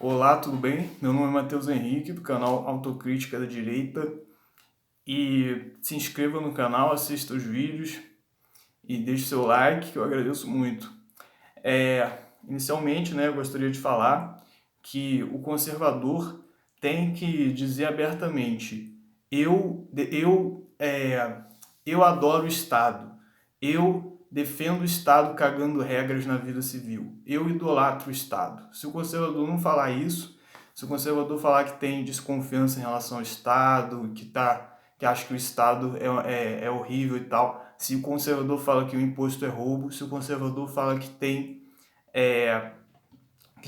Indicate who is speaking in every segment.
Speaker 1: Olá, tudo bem? Meu nome é Matheus Henrique, do canal Autocrítica da Direita. E se inscreva no canal, assista os vídeos e deixe seu like, que eu agradeço muito. Inicialmente, eu gostaria de falar que o conservador tem que dizer abertamente: eu adoro o Estado, eu defendo o Estado cagando regras na vida civil, eu idolatro o Estado. Se o conservador não falar isso, se o conservador falar que tem desconfiança em relação ao Estado, que acha que o Estado é horrível e tal, se o conservador fala que o imposto é roubo, se o conservador fala que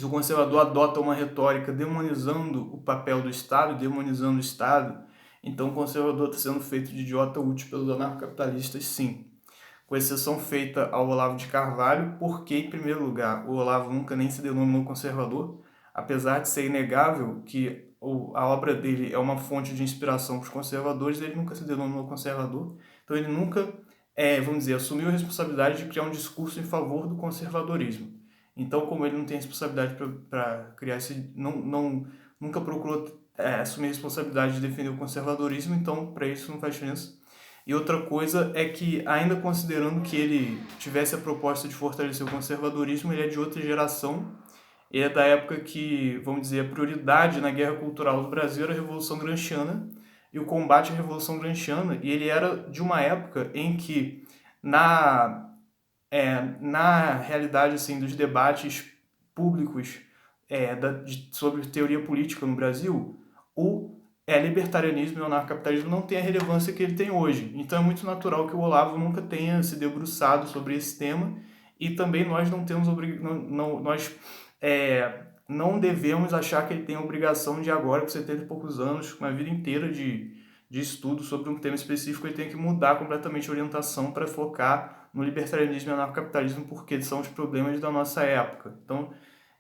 Speaker 1: o conservador adota uma retórica demonizando o papel do Estado, demonizando o Estado, então o conservador está sendo feito de idiota útil pelos anarcocapitalistas, sim. Com exceção feita ao Olavo de Carvalho, porque, em primeiro lugar, o Olavo nunca nem se denominou conservador, apesar de ser inegável que a obra dele é uma fonte de inspiração para os conservadores, ele nunca se denominou conservador, então ele nunca, vamos dizer, assumiu a responsabilidade de criar um discurso em favor do conservadorismo. Então, como ele não tem responsabilidade para criar esse... nunca procurou assumir a responsabilidade de defender o conservadorismo, então, para isso não faz diferença. E outra coisa é que, ainda considerando que ele tivesse a proposta de fortalecer o conservadorismo, ele é de outra geração. Ele é da época que, vamos dizer, a prioridade na guerra cultural do Brasil era a Revolução Gramsciana e o combate à Revolução Gramsciana. E ele era de uma época em que, na realidade assim, dos debates públicos sobre teoria política no Brasil, o libertarianismo e o anarcocapitalismo não tem a relevância que ele tem hoje. Então é muito natural que o Olavo nunca tenha se debruçado sobre esse tema e também nós não temos não devemos achar que ele tem a obrigação de agora, com 70 e poucos anos, com uma vida inteira de estudo sobre um tema específico, ele tem que mudar completamente a orientação para focar no libertarianismo e anarcocapitalismo, porque são os problemas da nossa época. Então,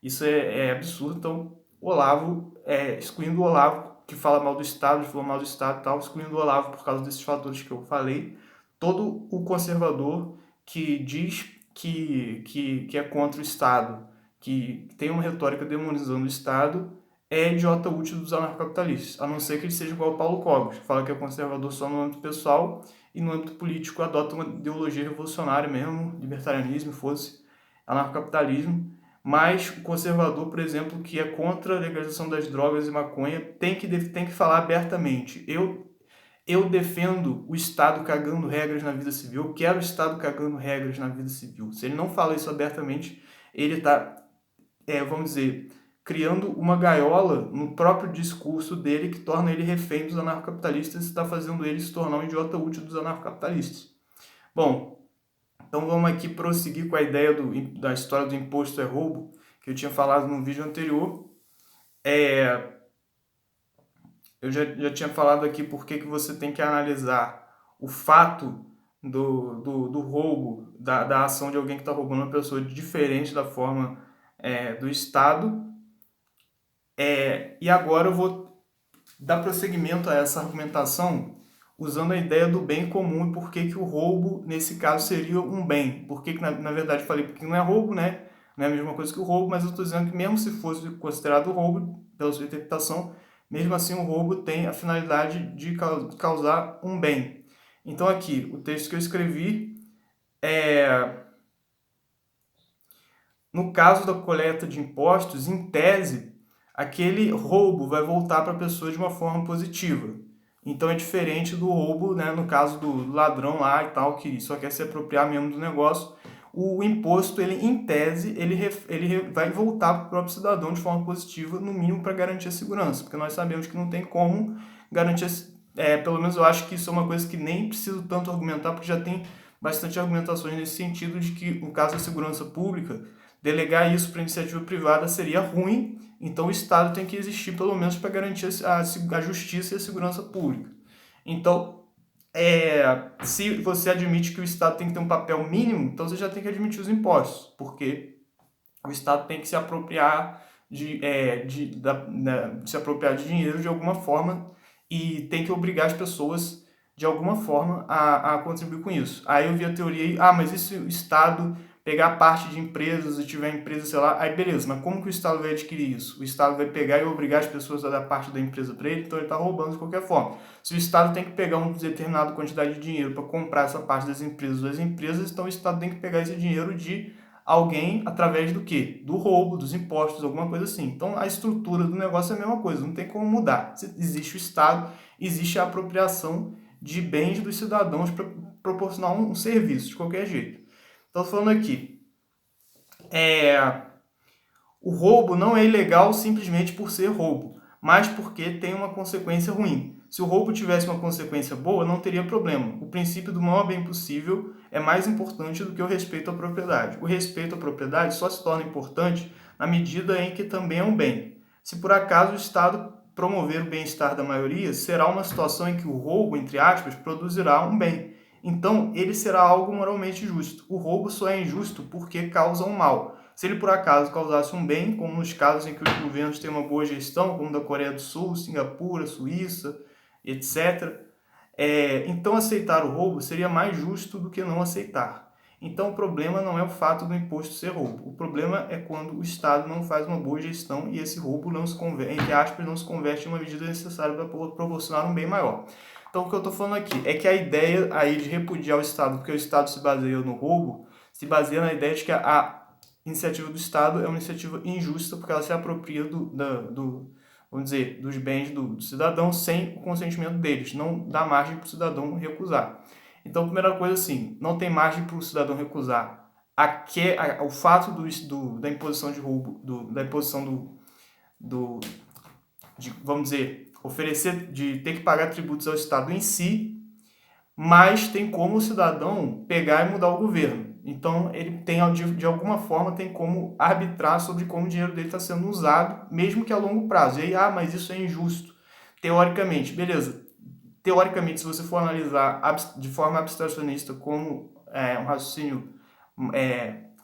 Speaker 1: isso é absurdo. Então, o Olavo, excluindo o Olavo, que fala mal do Estado, falou mal do Estado e tal, excluindo o Olavo por causa desses fatores que eu falei, todo o conservador que diz que é contra o Estado, que tem uma retórica demonizando o Estado, é idiota útil dos anarcocapitalistas, a não ser que ele seja igual ao Paulo Cogos, que fala que é conservador só no âmbito pessoal e no âmbito político adota uma ideologia revolucionária mesmo, libertarianismo, fosse anarcocapitalismo. Mas o conservador, por exemplo, que é contra a legalização das drogas e maconha, tem que falar abertamente: eu defendo o Estado cagando regras na vida civil, eu quero o Estado cagando regras na vida civil. Se ele não fala isso abertamente, ele está, vamos dizer, criando uma gaiola no próprio discurso dele que torna ele refém dos anarcocapitalistas e está fazendo ele se tornar um idiota útil dos anarcocapitalistas. Bom, então vamos aqui prosseguir com a ideia da história do imposto é roubo, que eu tinha falado no vídeo anterior. Eu já tinha falado aqui por que você tem que analisar o fato do roubo, da ação de alguém que está roubando uma pessoa diferente da forma do Estado. E agora eu vou dar prosseguimento a essa argumentação usando a ideia do bem comum e por que o roubo, nesse caso, seria um bem. Por que na verdade, eu falei porque não é roubo, né? Não é a mesma coisa que o roubo, mas eu estou dizendo que mesmo se fosse considerado roubo, pela sua interpretação, mesmo assim o roubo tem a finalidade de causar um bem. Então aqui, o texto que eu escrevi no caso da coleta de impostos, em tese, aquele roubo vai voltar para a pessoa de uma forma positiva. Então é diferente do roubo, né, no caso do ladrão lá e tal, que só quer se apropriar mesmo do negócio. O imposto, ele em tese, ele vai voltar para o próprio cidadão de forma positiva, no mínimo para garantir a segurança, porque nós sabemos que não tem como garantir, pelo menos eu acho que isso é uma coisa que nem preciso tanto argumentar, porque já tem bastante argumentações nesse sentido de que, no caso da segurança pública, delegar isso para iniciativa privada seria ruim, então o Estado tem que existir pelo menos para garantir a justiça e a segurança pública. Então, se você admite que o Estado tem que ter um papel mínimo, então você já tem que admitir os impostos, porque o Estado tem que se apropriar se apropriar de dinheiro de alguma forma e tem que obrigar as pessoas de alguma forma a contribuir com isso. Aí eu vi a teoria, mas e se o Estado pegar parte de empresas e tiver empresa, sei lá, aí beleza, mas como que o Estado vai adquirir isso? O Estado vai pegar e obrigar as pessoas a dar parte da empresa para ele, então ele está roubando de qualquer forma. Se o Estado tem que pegar uma determinada quantidade de dinheiro para comprar essa parte das empresas, então o Estado tem que pegar esse dinheiro de alguém através do quê? Do roubo, dos impostos, alguma coisa assim. Então a estrutura do negócio é a mesma coisa, não tem como mudar. Existe o Estado, existe a apropriação de bens dos cidadãos para proporcionar um serviço de qualquer jeito. Então, falando aqui, o roubo não é ilegal simplesmente por ser roubo, mas porque tem uma consequência ruim. Se o roubo tivesse uma consequência boa, não teria problema. O princípio do maior bem possível é mais importante do que o respeito à propriedade. O respeito à propriedade só se torna importante na medida em que também é um bem. Se por acaso o Estado promover o bem-estar da maioria, será uma situação em que o roubo, entre aspas, produzirá um bem. Então, ele será algo moralmente justo. O roubo só é injusto porque causa um mal. Se ele, por acaso, causasse um bem, como nos casos em que os governos têm uma boa gestão, como da Coreia do Sul, Singapura, Suíça, etc., então aceitar o roubo seria mais justo do que não aceitar. Então, o problema não é o fato do imposto ser roubo. O problema é quando o Estado não faz uma boa gestão e esse roubo não se converte, entre aspas, não se converte em uma medida necessária para proporcionar um bem maior. Então, o que eu estou falando aqui é que a ideia aí de repudiar o Estado, porque o Estado se baseia no roubo, se baseia na ideia de que a iniciativa do Estado é uma iniciativa injusta, porque ela se apropria vamos dizer, dos bens do cidadão sem o consentimento deles, não dá margem para o cidadão recusar. Então, primeira coisa assim, não tem margem para o cidadão recusar o fato da imposição de roubo, da imposição de, vamos dizer, oferecer, de ter que pagar tributos ao Estado em si, mas tem como o cidadão pegar e mudar o governo. Então, ele tem, de alguma forma, tem como arbitrar sobre como o dinheiro dele está sendo usado, mesmo que a longo prazo. E aí, mas isso é injusto. Teoricamente, beleza. Teoricamente, se você for analisar de forma abstracionista como um raciocínio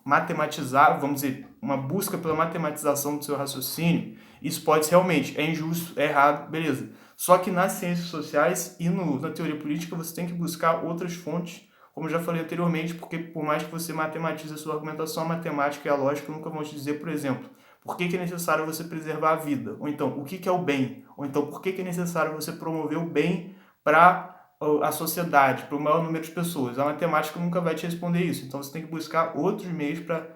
Speaker 1: matematizar, vamos dizer, uma busca pela matematização do seu raciocínio, isso pode ser realmente, é injusto, é errado, beleza. Só que nas ciências sociais e na teoria política você tem que buscar outras fontes, como eu já falei anteriormente, porque por mais que você matematize a sua argumentação, a matemática e a lógica nunca vão te dizer, por exemplo, por que é necessário você preservar a vida? Ou então, o que é o bem? Ou então, por que é necessário você promover o bem para a sociedade, para o maior número de pessoas? A matemática nunca vai te responder isso. Então, você tem que buscar outros meios para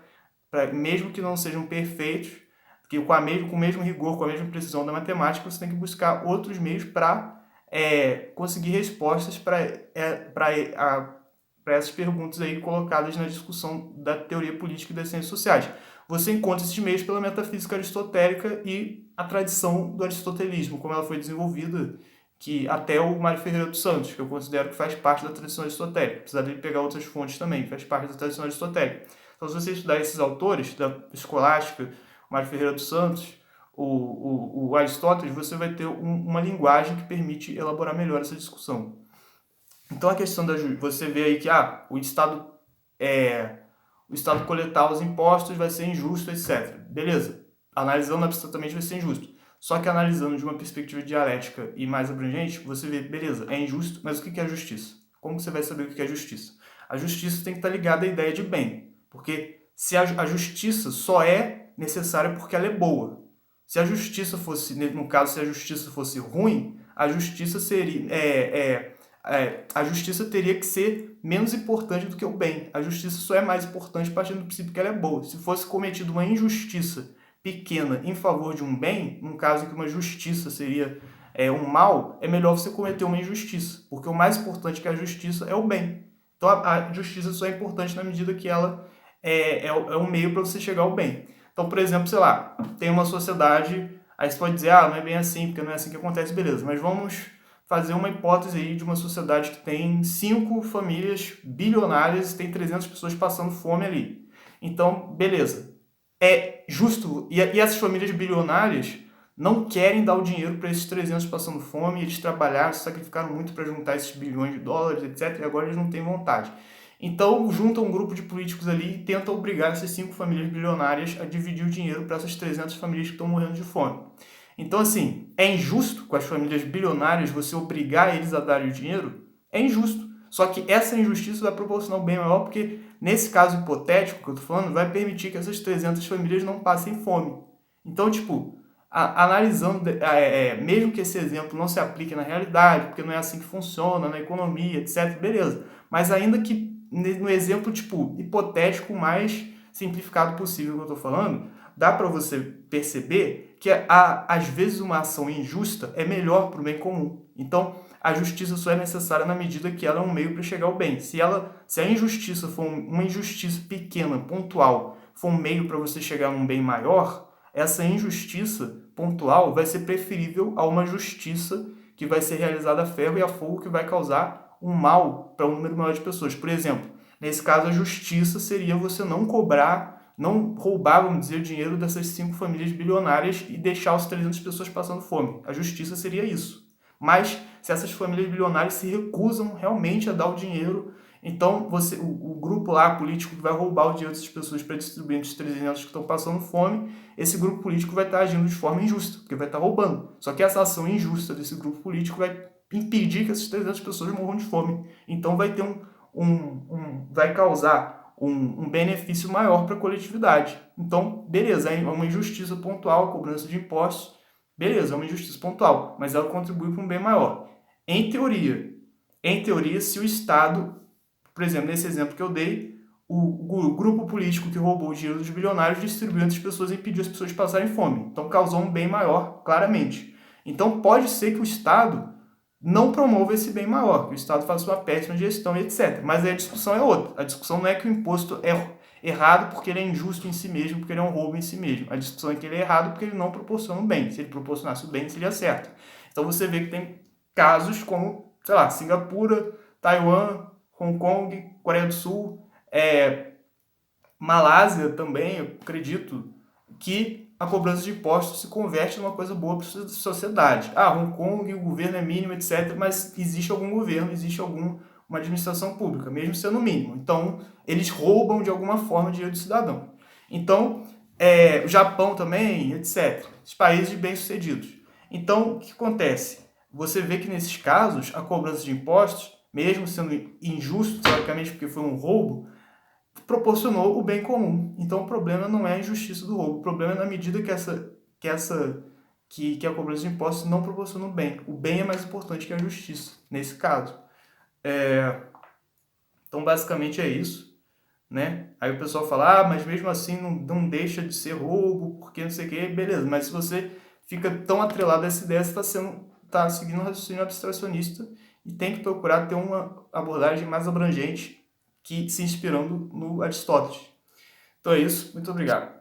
Speaker 1: mesmo que não sejam perfeitos, que com o mesmo rigor, com a mesma precisão da matemática, você tem que buscar outros meios para conseguir respostas para essas perguntas aí colocadas na discussão da teoria política e das ciências sociais. Você encontra esses meios pela metafísica aristotélica e a tradição do aristotelismo, como ela foi desenvolvida, que até o Mário Ferreira dos Santos, que eu considero que faz parte da tradição aristotélica, apesar de ele pegar outras fontes também, faz parte da tradição aristotélica. Então, se você estudar esses autores, da escolástica, o Mário Ferreira dos Santos, o Aristóteles, você vai ter uma linguagem que permite elaborar melhor essa discussão. Então, a questão você vê aí que o Estado coletar os impostos vai ser injusto, etc. Beleza, analisando abstratamente vai ser injusto. Só que analisando de uma perspectiva dialética e mais abrangente, você vê, beleza, é injusto, mas o que é justiça? Como você vai saber o que é justiça? A justiça tem que estar ligada à ideia de bem, porque se a justiça só é necessária porque ela é boa. Se a justiça fosse, no caso, se a justiça fosse ruim, a justiça seria... a justiça teria que ser menos importante do que o bem. A justiça só é mais importante partindo do princípio que ela é boa. Se fosse cometida uma injustiça pequena em favor de um bem, num caso em que uma justiça seria um mal, é melhor você cometer uma injustiça, porque o mais importante que a justiça é o bem. Então a justiça só é importante na medida que ela é um meio para você chegar ao bem. Então, por exemplo, sei lá, tem uma sociedade, aí você pode dizer, não é bem assim, porque não é assim que acontece, beleza, mas vamos fazer uma hipótese aí de uma sociedade que tem 5 famílias bilionárias e tem 300 pessoas passando fome ali. Então, beleza. É justo, e essas famílias bilionárias não querem dar o dinheiro para esses 300 passando fome, eles trabalharam, se sacrificaram muito para juntar esses bilhões de dólares, etc, e agora eles não têm vontade. Então, juntam um grupo de políticos ali e tentam obrigar essas 5 famílias bilionárias a dividir o dinheiro para essas 300 famílias que estão morrendo de fome. Então, assim, é injusto com as famílias bilionárias você obrigar eles a darem o dinheiro? É injusto. Só que essa injustiça vai proporcionar um bem maior, porque nesse caso hipotético que eu tô falando, vai permitir que essas 300 famílias não passem fome. Então, tipo, analisando, mesmo que esse exemplo não se aplique na realidade, porque não é assim que funciona, na economia, etc., beleza. Mas ainda que no exemplo, tipo, hipotético mais simplificado possível que eu tô falando, dá para você perceber que às vezes uma ação injusta é melhor para o bem comum. Então, a justiça só é necessária na medida que ela é um meio para chegar ao bem. Se a injustiça for uma injustiça pequena, pontual, for um meio para você chegar num bem maior, essa injustiça pontual vai ser preferível a uma justiça que vai ser realizada a ferro e a fogo, que vai causar um mal para um número maior de pessoas. Por exemplo, nesse caso, a justiça seria você não cobrar, não roubar, vamos dizer, o dinheiro dessas 5 famílias bilionárias e deixar as 300 pessoas passando fome. A justiça seria isso. Mas se essas famílias bilionárias se recusam realmente a dar o dinheiro, então o grupo lá político que vai roubar o dinheiro dessas pessoas para distribuir entre os 300 que estão passando fome, esse grupo político vai estar agindo de forma injusta, porque vai estar roubando. Só que essa ação injusta desse grupo político vai impedir que essas 300 pessoas morram de fome. Então vai ter vai causar um benefício maior para a coletividade. Então, beleza, é uma injustiça pontual, a cobrança de impostos, beleza, é uma injustiça pontual, mas ela contribui para um bem maior. Em teoria, se o Estado, por exemplo, nesse exemplo que eu dei, o grupo político que roubou o dinheiro dos bilionários distribuiu entre as pessoas e impediu as pessoas de passarem fome. Então, causou um bem maior, claramente. Então, pode ser que o Estado não promova esse bem maior, que o Estado faça uma péssima gestão e etc. Mas aí a discussão é outra. A discussão não é que o imposto é errado porque ele é injusto em si mesmo, porque ele é um roubo em si mesmo. A discussão é que ele é errado porque ele não proporciona o bem. Se ele proporcionasse o bem, seria certo. Então você vê que tem casos como, sei lá, Singapura, Taiwan, Hong Kong, Coreia do Sul, Malásia também, eu acredito, que a cobrança de impostos se converte numa coisa boa para a sociedade. Hong Kong, o governo é mínimo, etc., mas existe algum governo, existe alguma administração pública, mesmo sendo mínimo. Então, eles roubam de alguma forma o dinheiro do cidadão. Então, o Japão também, etc., os países bem-sucedidos. Então, o que acontece? Você vê que nesses casos, a cobrança de impostos, mesmo sendo injusto, teoricamente, porque foi um roubo, proporcionou o bem comum. Então o problema não é a injustiça do roubo, o problema é na medida que a cobrança de impostos não proporciona o bem. O bem é mais importante que a justiça, nesse caso. Então basicamente é isso, né? Aí o pessoal fala, mas mesmo assim não deixa de ser roubo, porque não sei o que, beleza, mas se você fica tão atrelado a essa ideia, você está seguindo um raciocínio abstracionista e tem que procurar ter uma abordagem mais abrangente, que se inspirando no Aristóteles. Então é isso, muito obrigado.